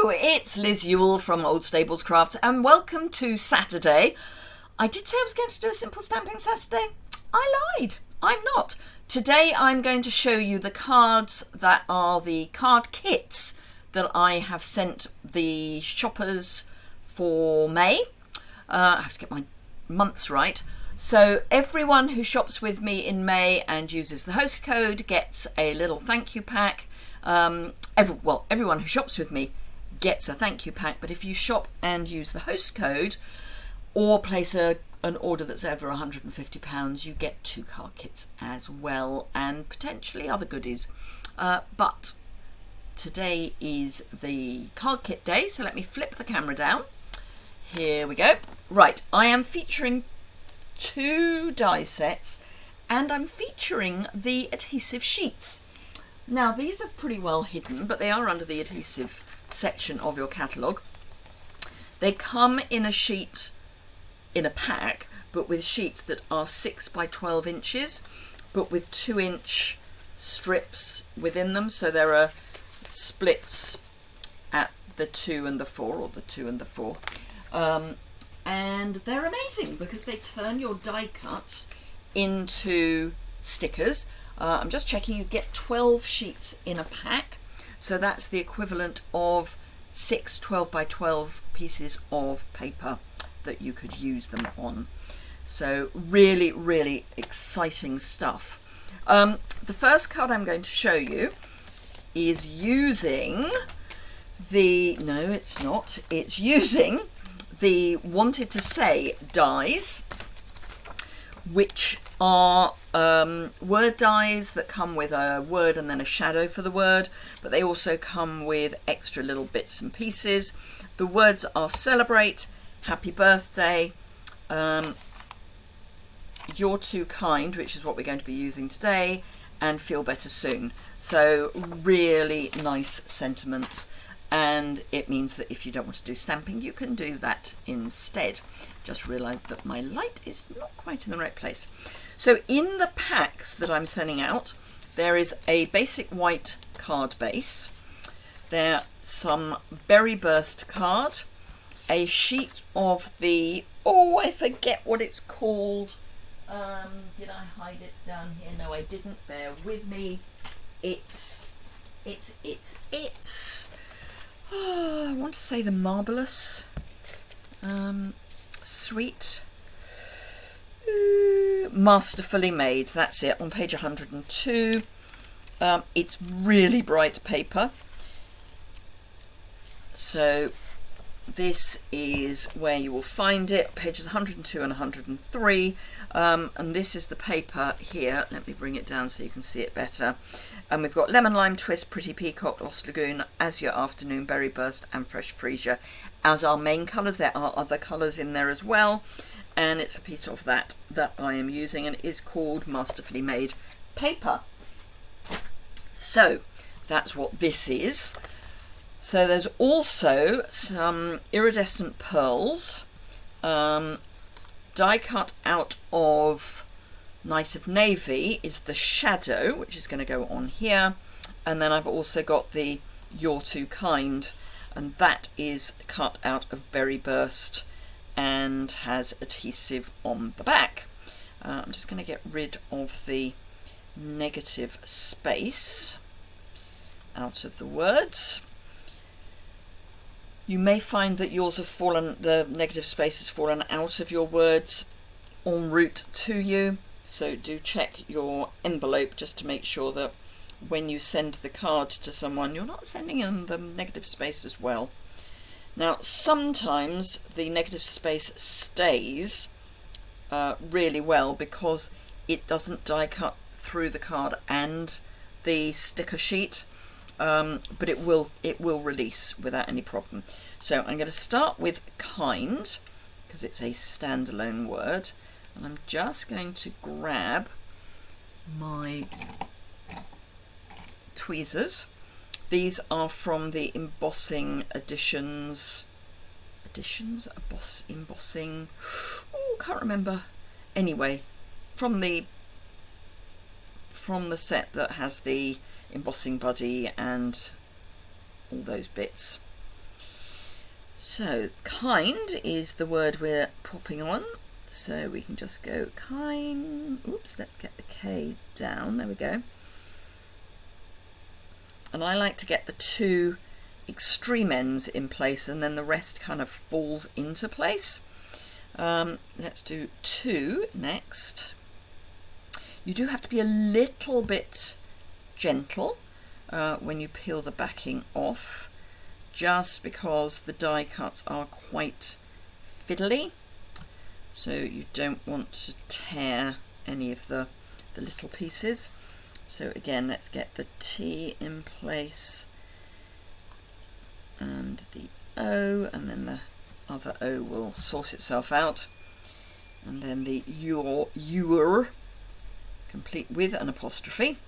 Hello, it's Liz Yuille from Old Stables Crafts and welcome to Saturday. I did say I was going to do a simple stamping Saturday. I lied. I'm not. Today I'm going to show you the cards that are the card kits that I have sent the shoppers for May. I have to get my months right. So everyone who shops with me in May and uses the host code gets a little thank you pack. Everyone who shops with me gets a thank you pack, but if you shop and use the host code or place an order that's over £150, you get 2 card kits as well and potentially other goodies. But today is the card kit day, so let me flip the camera down. Here we go. Right, I am featuring 2 die sets and I'm featuring the adhesive sheets. Now these are pretty well hidden, but they are under the adhesive section of your catalogue. They come in a sheet, in a pack, but with sheets that are 6 by 12 inches, but with 2-inch strips within them. So there are splits at the 2 and the 4, or the 2 and the 4. And they're amazing because they turn your die cuts into stickers. I'm just checking, you get 12 sheets in a pack, so that's the equivalent of 6 12 by 12 pieces of paper that you could use them on. So really, really exciting stuff. The first card I'm going to show you is using it's using the Wanted to Say dies, which are word dies that come with a word and then a shadow for the word, but they also come with extra little bits and pieces. The words are celebrate, happy birthday, you're too kind, which is what we're going to be using today, and feel better soon. So really nice sentiments, and it means that if you don't want to do stamping, you can do that instead. Just realised that my light is not quite in the right place. So in the packs that I'm sending out, there is a basic white card base, there's some berry burst card, a sheet of the, I forget what it's called. Did I hide it down here? No, I didn't. Bear with me. It's I want to say the Marvellous Sweet, Masterfully Made, that's it, on page 102. It's really bright paper, so this is where you will find it, pages 102 and 103, and this is the paper here. Let me bring it down so you can see it better. And we've got Lemon Lime Twist, Pretty Peacock, Lost Lagoon, Azure Afternoon, Berry Burst and Fresh Freesia as our main colours. There are other colours in there as well, and it's a piece of that I am using, and it is called Masterfully Made paper. So that's what this is. So there's also some iridescent pearls, die cut out of Night of Navy is the shadow, which is going to go on here, and then I've also got the You're Too Kind, and that is cut out of Berry Burst and has adhesive on the back. I'm just going to get rid of the negative space out of the words. You may find that yours have fallen, the negative space has fallen out of your words en route to you, so do check your envelope just to make sure that when you send the card to someone, you're not sending them the negative space as well. Now, sometimes the negative space stays really well because it doesn't die cut through the card and the sticker sheet, but it will release without any problem. So I'm going to start with kind because it's a standalone word, and I'm just going to grab my tweezers. These are from the embossing embossing, can't remember. Anyway, from the set that has the embossing buddy and all those bits. So kind is the word we're popping on, so we can just go kind. Oops, let's get the K down, there we go. And I like to get the two extreme ends in place and then the rest kind of falls into place. Let's do 2 next. You do have to be a little bit gentle when you peel the backing off, just because the die cuts are quite fiddly, so you don't want to tear any of the little pieces. So again, let's get the T in place and the O, and then the other O will sort itself out, and then the Yuille, complete with an apostrophe,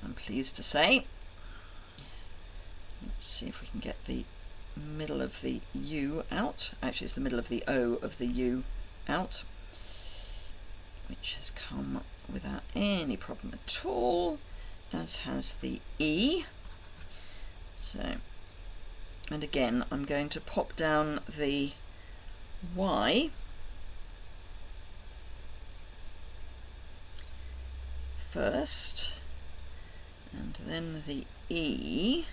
I'm pleased to say. Let's see if we can get the middle of the U out. Actually, it's the middle of the O of the U out, which has come without any problem at all, as has the E. So, and again, I'm going to pop down the Y first, and then the E,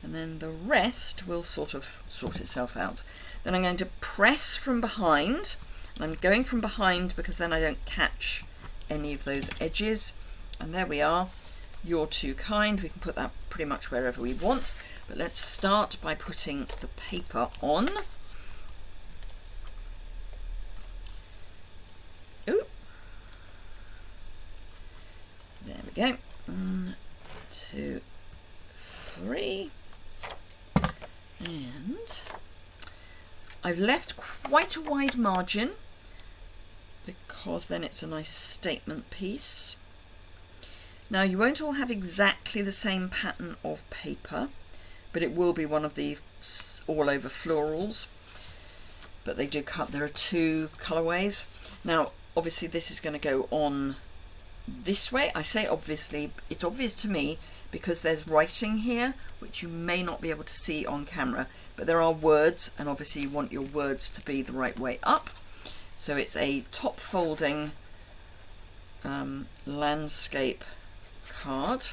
and then the rest will sort itself out. Then I'm going to press from behind, and I'm going from behind because then I don't catch any of those edges. And there we are, You're Too Kind. We can put that pretty much wherever we want, but let's start by putting the paper on. Ooh. There we go. 1, 2, 3. And I've left quite a wide margin because then it's a nice statement piece. Now you won't all have exactly the same pattern of paper, but it will be one of the all over florals, but they do cut. There are 2 colorways. Now obviously this is going to go on this way. I say obviously, it's obvious to me because there's writing here which you may not be able to see on camera, but there are words, and obviously you want your words to be the right way up. So it's a top folding landscape card.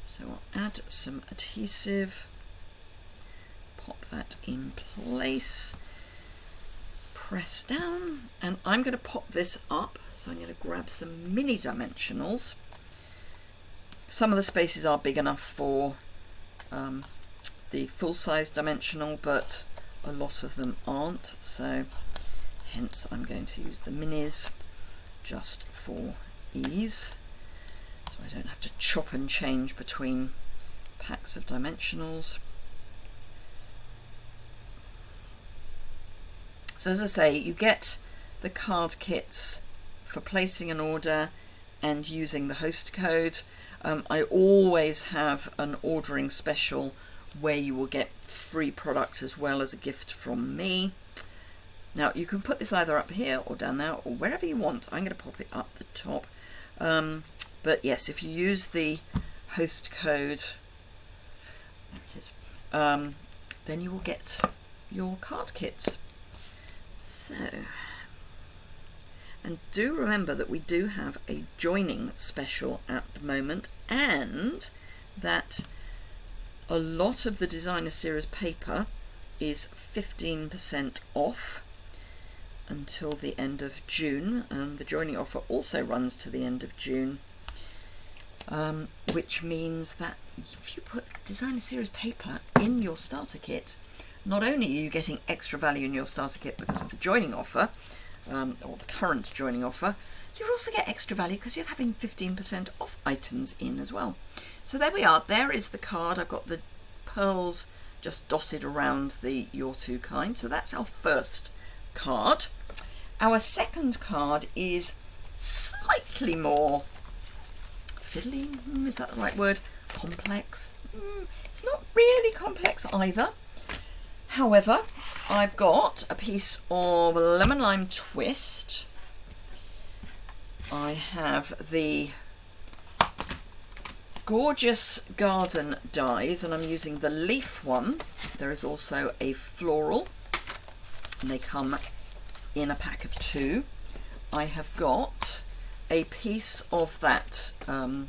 So I'll add some adhesive, pop that in place, press down, and I'm going to pop this up. So I'm going to grab some mini dimensionals. Some of the spaces are big enough for the full-size dimensional, but a lot of them aren't, so hence I'm going to use the minis just for ease, so I don't have to chop and change between packs of dimensionals. So as I say, you get the card kits for placing an order and using the host code. I always have an ordering special where you will get free product as well as a gift from me. Now you can put this either up here or down there or wherever you want. I'm going to pop it up the top. But yes, if you use the host code, there it is, then you will get your card kits. So, and do remember that we do have a joining special at the moment, and that a lot of the designer series paper is 15% off until the end of June, and the joining offer also runs to the end of June, which means that if you put designer series paper in your starter kit, not only are you getting extra value in your starter kit because of the joining offer, or the current joining offer, you also get extra value because you're having 15% off items in as well. So there we are. There is the card. I've got the pearls just dotted around the You're Too Kind. So that's our first card. Our second card is slightly more fiddly. Is that the right word? Complex. It's not really complex either. However, I've got a piece of lemon lime twist. I have the gorgeous garden dies, and I'm using the leaf one. There is also a floral, and they come in a pack of 2. I have got a piece of that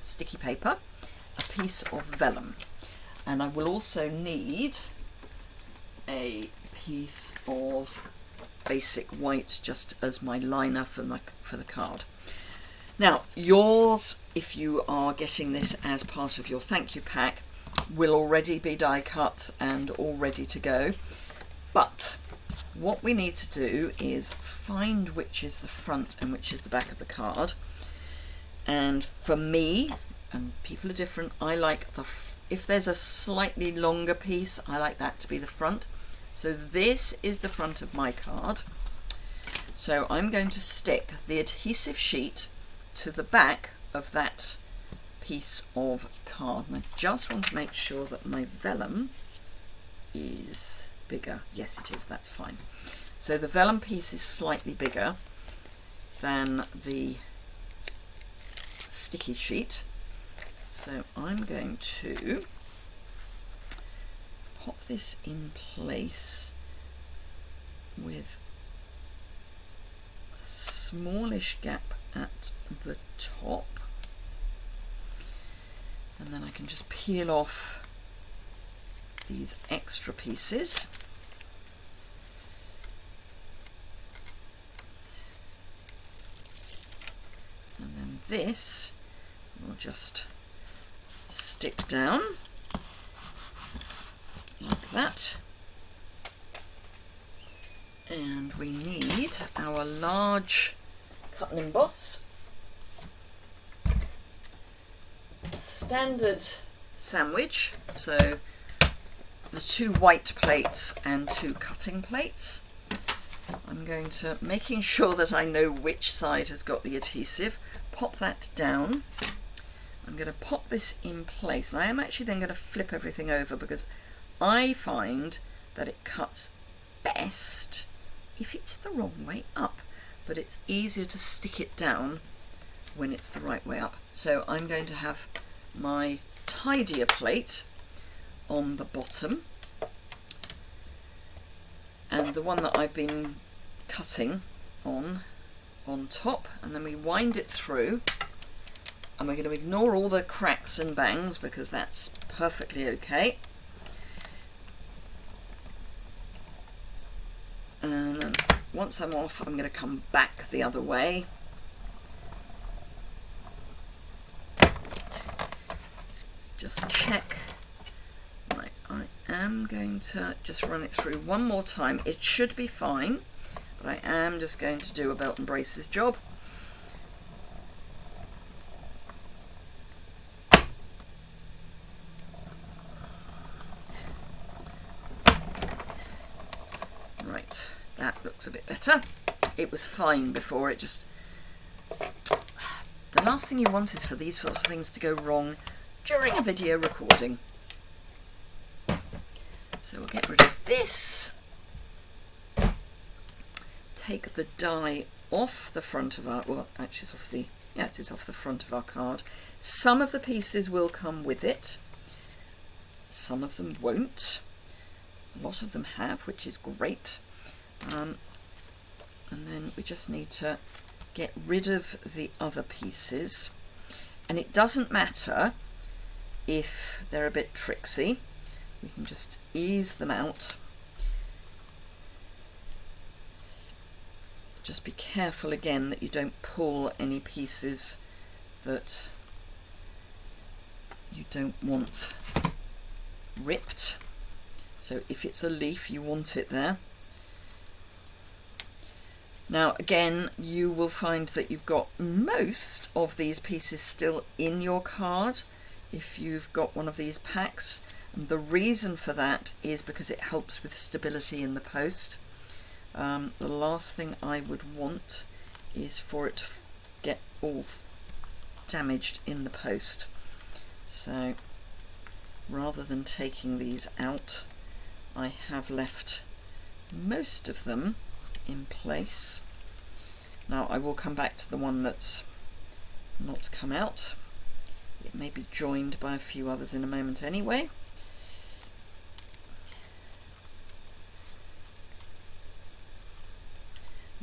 sticky paper, a piece of vellum, and I will also need a piece of basic white just as my liner for the card. Now yours, if you are getting this as part of your thank you pack, will already be die cut and all ready to go, but what we need to do is find which is the front and which is the back of the card. And for me, and people are different, I like if there's a slightly longer piece, I like that to be the front. So this is the front of my card. So I'm going to stick the adhesive sheet to the back of that piece of card. And I just want to make sure that my vellum is bigger. Yes, it is, that's fine. So the vellum piece is slightly bigger than the sticky sheet. So I'm going to pop this in place with a smallish gap at the top, and then I can just peel off these extra pieces. And then this will just stick down like that. And we need our large cut and emboss standard sandwich, so the 2 white plates and 2 cutting plates. I'm going to, making sure that I know which side has got the adhesive, pop that down. I'm going to pop this in place, and I am actually then going to flip everything over because I find that it cuts best if it's the wrong way up, but it's easier to stick it down when it's the right way up. So I'm going to have my tidier plate on the bottom, and the one that I've been cutting on top, and then we wind it through, and we're going to ignore all the cracks and bangs because that's perfectly okay. And then once I'm off, I'm going to come back the other way. Just check. Right, I am going to just run it through one more time. It should be fine, but I am just going to do a belt and braces job. Right, that looks a bit better. It was fine before, it just... The last thing you want is for these sort of things to go wrong during a video recording. So we'll get rid of this. Take the die off the front of our, well actually it's off the, yeah it is off the front of our card. Some of the pieces will come with it, some of them won't. A lot of them have, which is great. And then we just need to get rid of the other pieces. And it doesn't matter if they're a bit tricksy, we can just ease them out. Just be careful again that you don't pull any pieces that you don't want ripped. So if it's a leaf, you want it there. Now again, you will find that you've got most of these pieces still in your card if you've got one of these packs. And the reason for that is because it helps with stability in the post. The last thing I would want is for it to get all damaged in the post. So rather than taking these out, I have left most of them in place. Now I will come back to the one that's not come out. It may be joined by a few others in a moment anyway.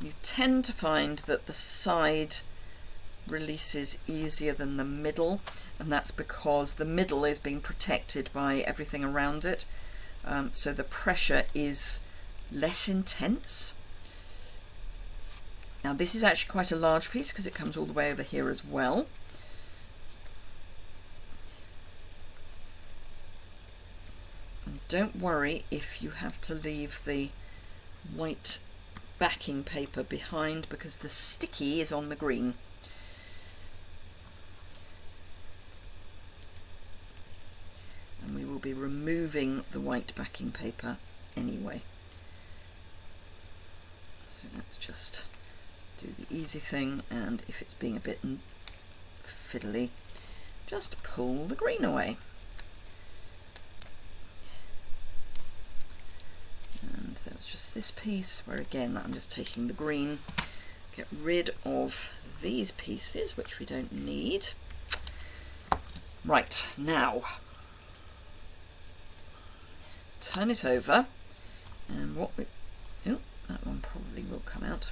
You tend to find that the side releases easier than the middle, and that's because the middle is being protected by everything around it, so the pressure is less intense. Now this is actually quite a large piece because it comes all the way over here as well. And don't worry if you have to leave the white backing paper behind, because the sticky is on the green. And we will be removing the white backing paper anyway. So let's just do the easy thing, and if it's being a bit fiddly, just pull the green away. And there was just this piece where again I'm just taking the green, get rid of these pieces which we don't need. Right, now turn it over, and what we, oh, that one probably will come out.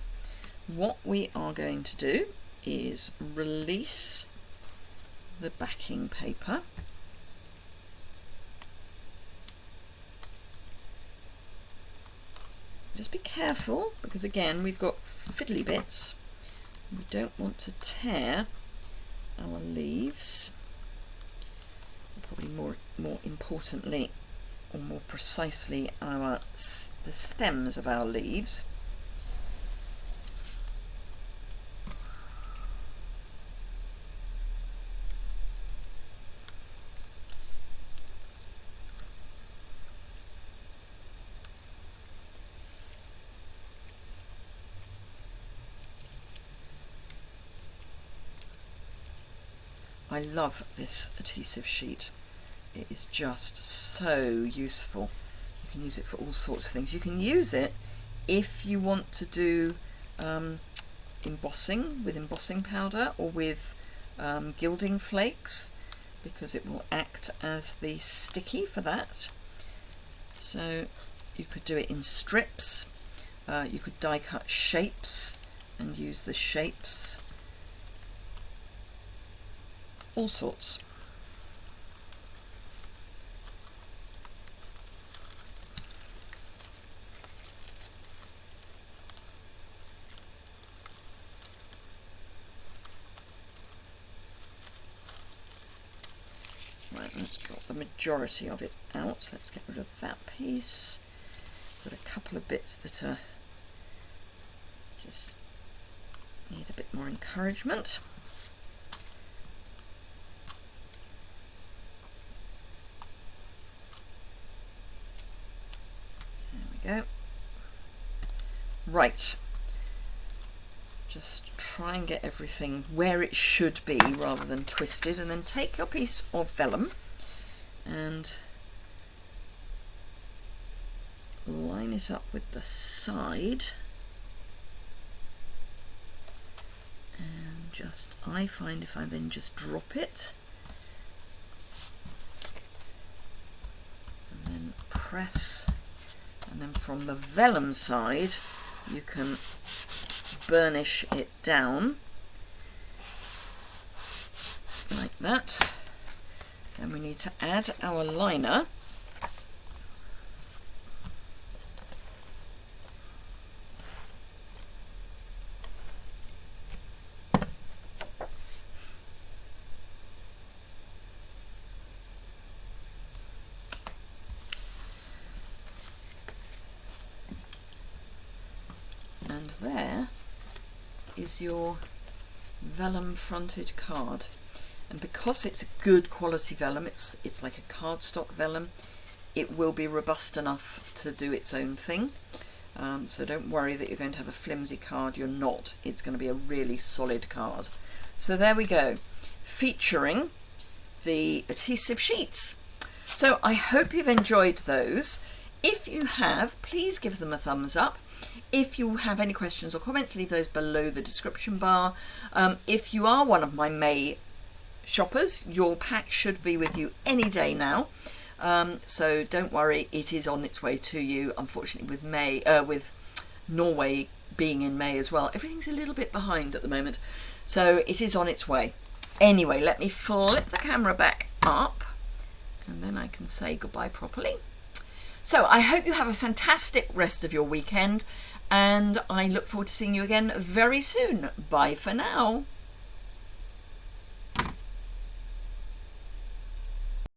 What we are going to do is release the backing paper. Just be careful, because again we've got fiddly bits. We don't want to tear our leaves. Probably more importantly, or more precisely, the stems of our leaves. I love this adhesive sheet. It is just so useful. You can use it for all sorts of things. You can use it if you want to do embossing with embossing powder, or with gilding flakes, because it will act as the sticky for that. So you could do it in strips. You could die cut shapes and use the shapes. All sorts. Right, let's got the majority of it out. Let's get rid of that piece. Got a couple of bits that are just need a bit more encouragement. Go. Right, just try and get everything where it should be rather than twisted, and then take your piece of vellum and line it up with the side, and just, I find if I then just drop it and then press, and then from the vellum side you can burnish it down like that. Then we need to add our liner. And there is your vellum fronted card. And because it's a good quality vellum, it's like a cardstock vellum, it will be robust enough to do its own thing. So don't worry that you're going to have a flimsy card. You're not. It's going to be a really solid card. So there we go, featuring the adhesive sheets. So I hope you've enjoyed those. If you have, please give them a thumbs up. If you have any questions or comments, leave those below the description bar. If you are one of my May shoppers, your pack should be with you any day now. So don't worry, it is on its way to you. Unfortunately, with Norway being in May as well, everything's a little bit behind at the moment. So it is on its way. Anyway, let me flip the camera back up and then I can say goodbye properly. So I hope you have a fantastic rest of your weekend and I look forward to seeing you again very soon. Bye for now.